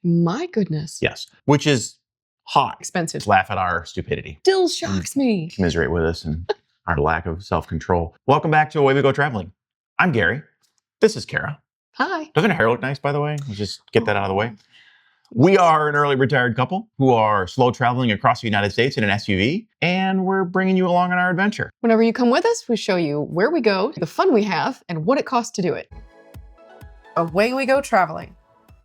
My goodness. Yes, which is hot. Expensive. Laugh at our stupidity. Still shocks me. Commiserate with us and our lack of self-control. Welcome back to Away We Go Traveling. I'm Gary. This is Kara. Hi. Doesn't her hair look nice, by the way? Let's just get that out of the way. We are an early retired couple who are slow traveling across the United States in an SUV, and we're bringing you along on our adventure. Whenever you come with us, we show you where we go, the fun we have, and what it costs to do it. Away we go traveling.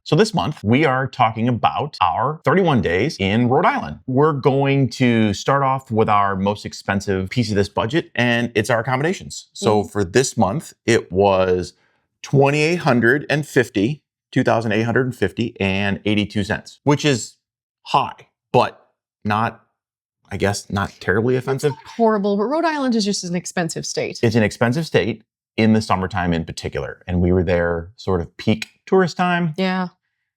So this month, we are talking about our 31 days in Rhode Island. We're going to start off with our most expensive piece of this budget, and it's our accommodations. So for this month, it was $2,850 and 82 cents, which is high, but not, I guess, not terribly offensive. It's not horrible, but Rhode Island is just an expensive state. It's an expensive state in the summertime in particular. And we were there sort of peak tourist time. Yeah.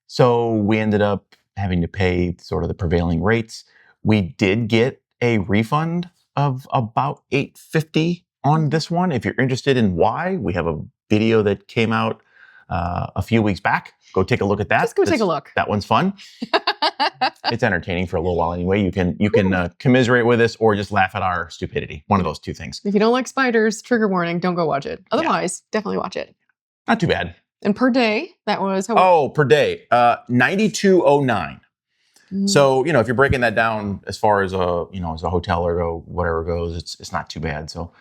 So we ended up having to pay sort of the prevailing rates. We did get a refund of about $8.50 on this one. If you're interested in why, we have a video that came out a few weeks back. Go take a look at that. Just go take a look. That one's fun. It's entertaining for a little while anyway. You can commiserate with us or just laugh at our stupidity. One of those two things. If you don't like spiders, trigger warning, don't go watch it. Otherwise, definitely watch it. Not too bad. And per day, that was how per day, $92.09. So, if you're breaking that down as far as as a hotel or whatever goes, it's not too bad. So,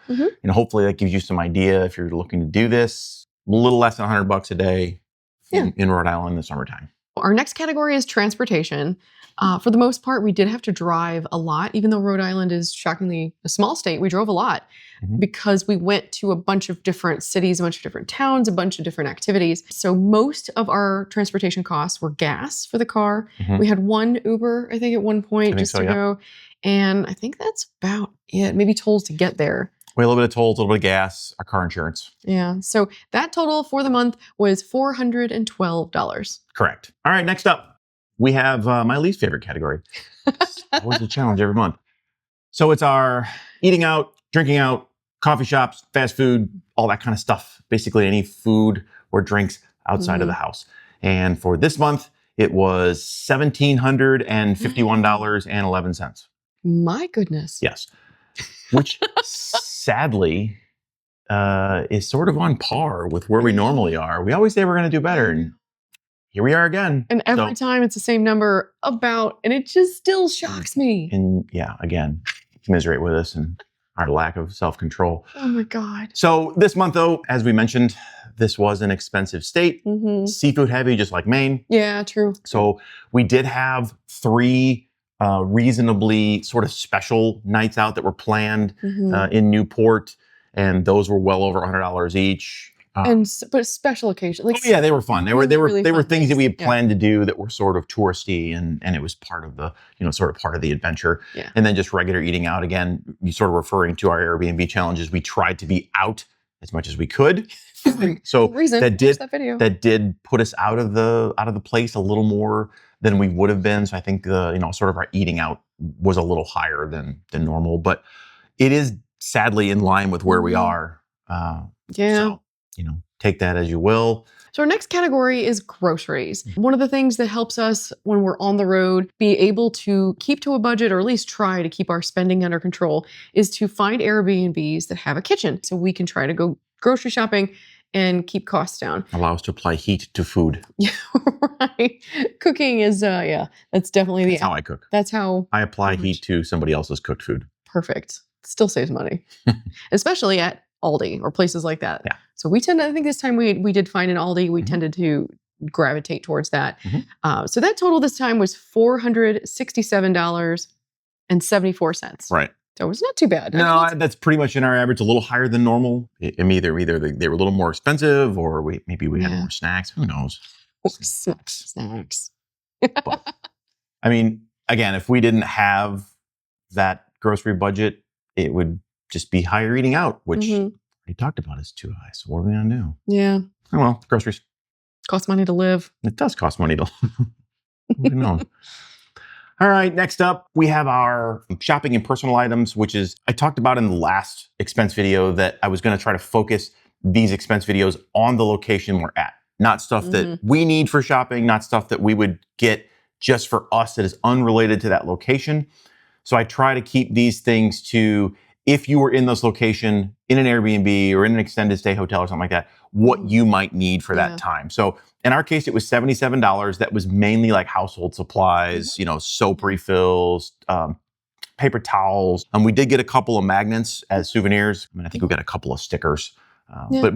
hopefully that gives you some idea if you're looking to do this. A little less than $100 a day in Rhode Island in the summertime. Our next category is transportation. For the most part, we did have to drive a lot. Even though Rhode Island is shockingly a small state, we drove a lot because we went to a bunch of different cities, a bunch of different towns, a bunch of different activities. So most of our transportation costs were gas for the car. We had one Uber, I think, at one point just to go. And I think that's about it. Maybe tolls to get there. We had a little bit of tolls, a little bit of gas, our car insurance. Yeah. So that total for the month was $412. Correct. All right. Next up, we have my least favorite category. It's always a challenge every month. So it's our eating out, drinking out, coffee shops, fast food, all that kind of stuff. Basically any food or drinks outside of the house. And for this month, it was $1,751.11. My goodness. Yes. Which sadly is sort of on par with where we normally are. We always say we're going to do better. And here we are again. And every time it's the same number and it just still shocks me. And again, commiserate with us and our lack of self-control. Oh my God. So this month though, as we mentioned, this was an expensive state. Seafood heavy, just like Maine. Yeah, true. So we did have 3 reasonably sort of special nights out that were planned in Newport, and those were well over $100 each. But special occasion, they were fun. They were fun things that we had planned to do that were sort of touristy, and it was part of the sort of part of the adventure. Yeah. And then just regular eating out again. You sort of referring to our Airbnb challenges. We tried to be out as much as we could. So that did put us out of the place a little more than we would have been. So I think sort of our eating out was a little higher than normal, but it is sadly in line with where we are. So, take that as you will. So our next category is groceries. One of the things that helps us when we're on the road be able to keep to a budget, or at least try to keep our spending under control, is to find Airbnbs that have a kitchen. So we can try to go grocery shopping and keep costs down. Allow us to apply heat to food. Yeah, right. Cooking is, that's definitely That's how I cook. That's how I apply heat to somebody else's cooked food. Perfect. Still saves money, especially at Aldi or places like that. Yeah. So I think this time we did find an Aldi. We tended to gravitate towards that. So that total this time was $467.74. Right. So it's not too bad. No, that's pretty much in our average, a little higher than normal. Either they were a little more expensive, or maybe we had more snacks. Who knows? Snacks. But, I mean, again, if we didn't have that grocery budget, it would just be higher eating out, which we talked about is too high. So what are we going to do? Yeah. Oh, well, groceries. Costs money to live. It does cost money to live. All right, next up, we have our shopping and personal items, which is, I talked about in the last expense video that I was going to try to focus these expense videos on the location we're at. not stuff that we need for shopping, not stuff that we would get just for us that is unrelated to that location. So I try to keep these things to, if you were in this location in an Airbnb or in an extended stay hotel or something like that, what you might need for that time. So in our case, it was $77. That was mainly like household supplies, soap refills, paper towels. We did get a couple of magnets as souvenirs. I think we got a couple of stickers. But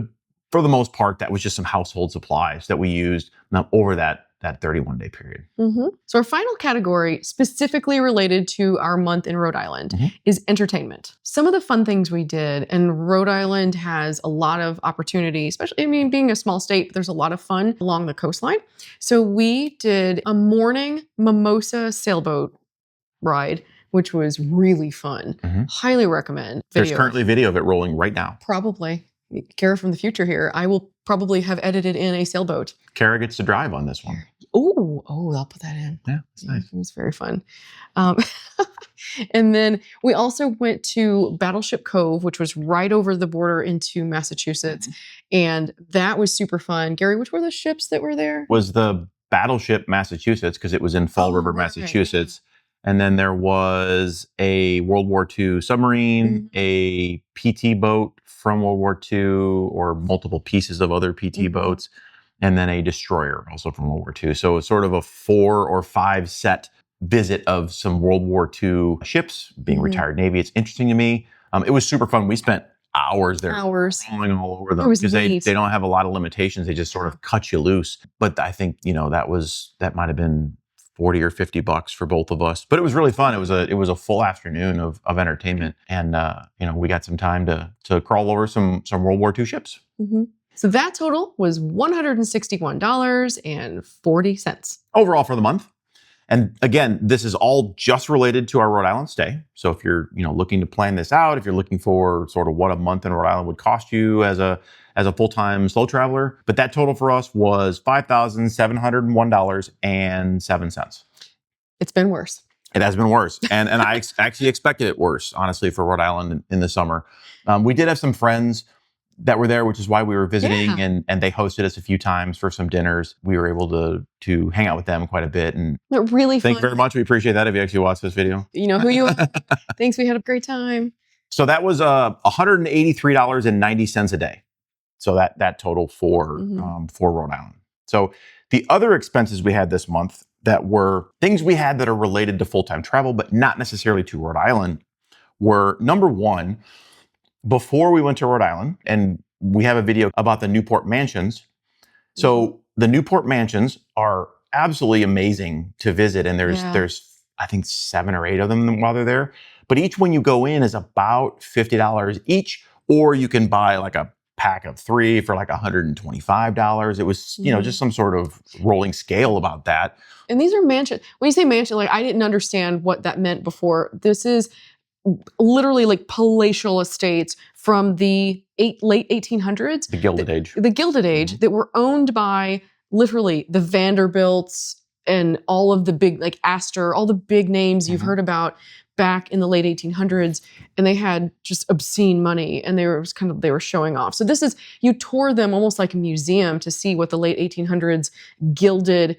for the most part, that was just some household supplies that we used over that 31-day period. So our final category, specifically related to our month in Rhode Island, is entertainment. Some of the fun things we did, and Rhode Island has a lot of opportunity, especially, being a small state, there's a lot of fun along the coastline. So we did a morning mimosa sailboat ride, which was really fun. Highly recommend. There's currently video of it rolling right now. Probably. Kara from the future here. I will probably have edited in a sailboat. Kara gets to drive on this one. Oh, I'll put that in. Yeah, it's nice. It was very fun. And then we also went to Battleship Cove, which was right over the border into Massachusetts. And that was super fun. Gary, which were the ships that were there? Was the Battleship Massachusetts, because it was in Fall River, Massachusetts. And then there was a World War II submarine, a PT boat from World War II, or multiple pieces of other PT boats, and then a destroyer also from World War II. So it's sort of a 4 or 5 set visit of some World War II ships, being retired Navy. It's interesting to me. It was super fun. We spent hours there. Rolling all over them. Because they don't have a lot of limitations. They just sort of cut you loose. But I think, that might have been $40 or $50 for both of us, but it was really fun. It was a full afternoon of entertainment, and we got some time to crawl over some World War II ships. So that total was $161.40 overall for the month. And again, this is all just related to our Rhode Island stay. So if you're looking to plan this out, if you're looking for sort of what a month in Rhode Island would cost you as a full-time slow traveler, but that total for us was $5,701.07. It's been worse. It has been worse. And I actually expected it worse, honestly, for Rhode Island in the summer. We did have some friends that were there, which is why we were visiting, and they hosted us a few times for some dinners. We were able to hang out with them quite a bit. And they're really fun. Thank you very much. We appreciate that if you actually watched this video. You know who you are. Thanks. We had a great time. So that was $183.90 a day. So that total for Rhode Island. So the other expenses we had this month that were things we had that are related to full-time travel, but not necessarily to Rhode Island, were number one, before we went to Rhode Island, and we have a video about the Newport Mansions. So the Newport Mansions are absolutely amazing to visit, and there's I think 7 or 8 of them while they're there. But each one you go in is about $50 each, or you can buy like a pack of 3 for like $125. It was, just some sort of rolling scale about that. And these are mansions. When you say mansion, like I didn't understand what that meant before. This is literally like palatial estates from the late 1800s. The Gilded Age. The Gilded Age that were owned by literally the Vanderbilts and all of the big, like Astor, all the big names you've heard about back in the late 1800s. And they had just obscene money, and they were showing off. So you tour them almost like a museum to see what the late 1800s gilded,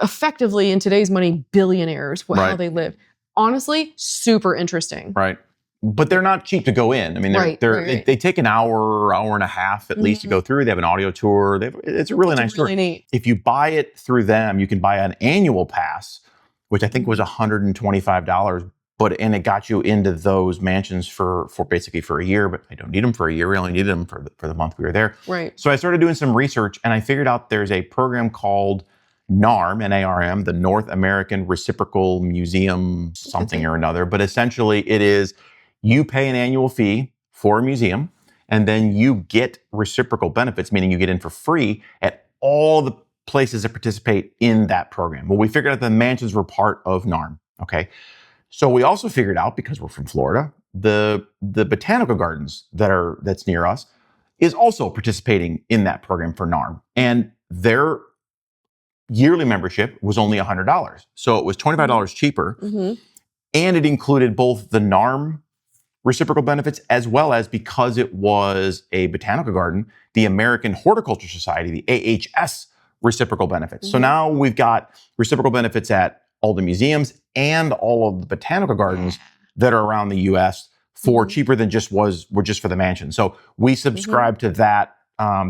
effectively in today's money, billionaires, how they lived. Honestly, super interesting. Right. But they're not cheap to go in. I mean, they take an hour and a half at least to go through. They have an audio tour. It's a really nice tour. Neat. If you buy it through them, you can buy an annual pass, which I think was $125. And it got you into those mansions for basically for a year. But I don't need them for a year. We only needed them for the month we were there. Right. So I started doing some research, and I figured out there's a program called NARM, N-A-R-M, the North American Reciprocal Museum something or another. But essentially it is, you pay an annual fee for a museum, and then you get reciprocal benefits, meaning you get in for free at all the places that participate in that program. Well, we figured out the mansions were part of NARM, okay? So we also figured out, because we're from Florida, the botanical gardens that's near us is also participating in that program for NARM. And their yearly membership was only $100. So it was $25 cheaper. And it included both the NARM reciprocal benefits, as well as, because it was a botanical garden, the American Horticulture Society, the AHS reciprocal benefits. So now we've got reciprocal benefits at all the museums and all of the botanical gardens that are around the US for cheaper than were just for the mansion. So we subscribe to that.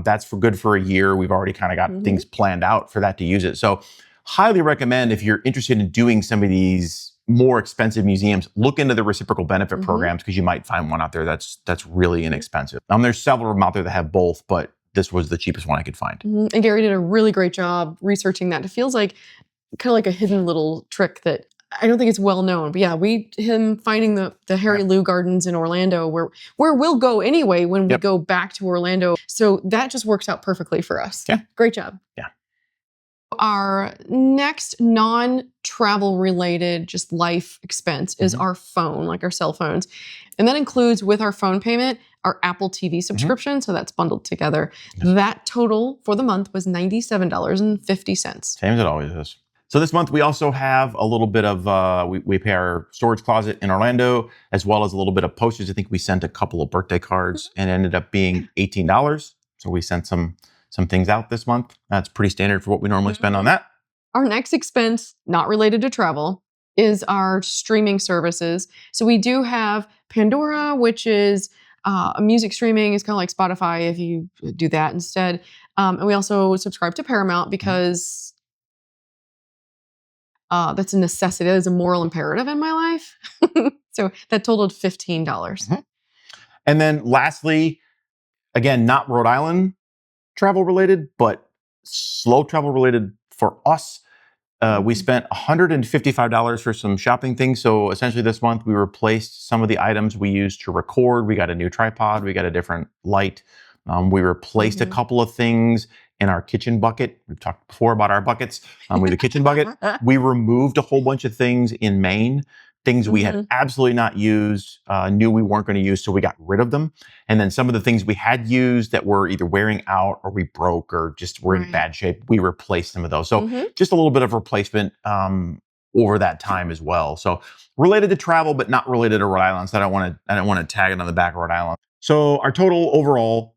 That's good for a year. We've already kind of got things planned out for that to use it. So highly recommend, if you're interested in doing some of these more expensive museums, look into the reciprocal benefit programs, because you might find one out there that's really inexpensive. There's several of them out there that have both, but this was the cheapest one I could find. And Gary did a really great job researching that. It feels like kind of like a hidden little trick that I don't think it's well known. But yeah, him finding the Harry Lou Gardens in Orlando, where we'll go anyway when we go back to Orlando. So that just works out perfectly for us. Yeah. Great job. Yeah. Our next non-travel related, just life expense is our phone, like our cell phones. And that includes, with our phone payment, our Apple TV subscription. So that's bundled together. That total for the month was $97.50. Same as it always is. So this month we also have a little bit of, we pay our storage closet in Orlando, as well as a little bit of postage. I think we sent a couple of birthday cards and it ended up being $18. So we sent some things out this month. That's pretty standard for what we normally spend on that. Our next expense, not related to travel, is our streaming services. So we do have Pandora, which is a music streaming. It's kind of like Spotify if you do that instead. And we also subscribe to Paramount because that's a necessity. That is a moral imperative in my life. So that totaled $15. And then lastly, again, not Rhode Island travel related, but slow travel related for us. We spent $155 for some shopping things. So essentially this month we replaced some of the items we used to record. We got a new tripod. We got a different light. We replaced a couple of things in our kitchen bucket. We've talked before about our buckets. With the kitchen bucket, we removed a whole bunch of things in Maine. Things we had absolutely not used, knew we weren't going to use, so we got rid of them. And then some of the things we had used that were either wearing out or we broke or just were in bad shape, we replaced some of those. So just a little bit of replacement over that time as well. So related to travel, but not related to Rhode Island. So I don't want to tag it on the back of Rhode Island. So our total overall,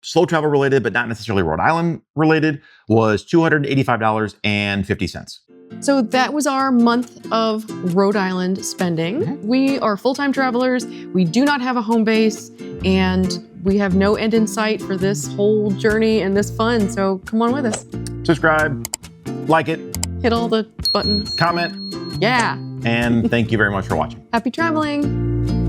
slow travel related, but not necessarily Rhode Island related, was $285.50. So that was our month of Rhode Island spending. We are full-time travelers. We do not have a home base, and we have no end in sight for this whole journey and this fun. So come on with us. Subscribe, like it, hit all the buttons, comment. Yeah. And thank you very much for watching. Happy traveling.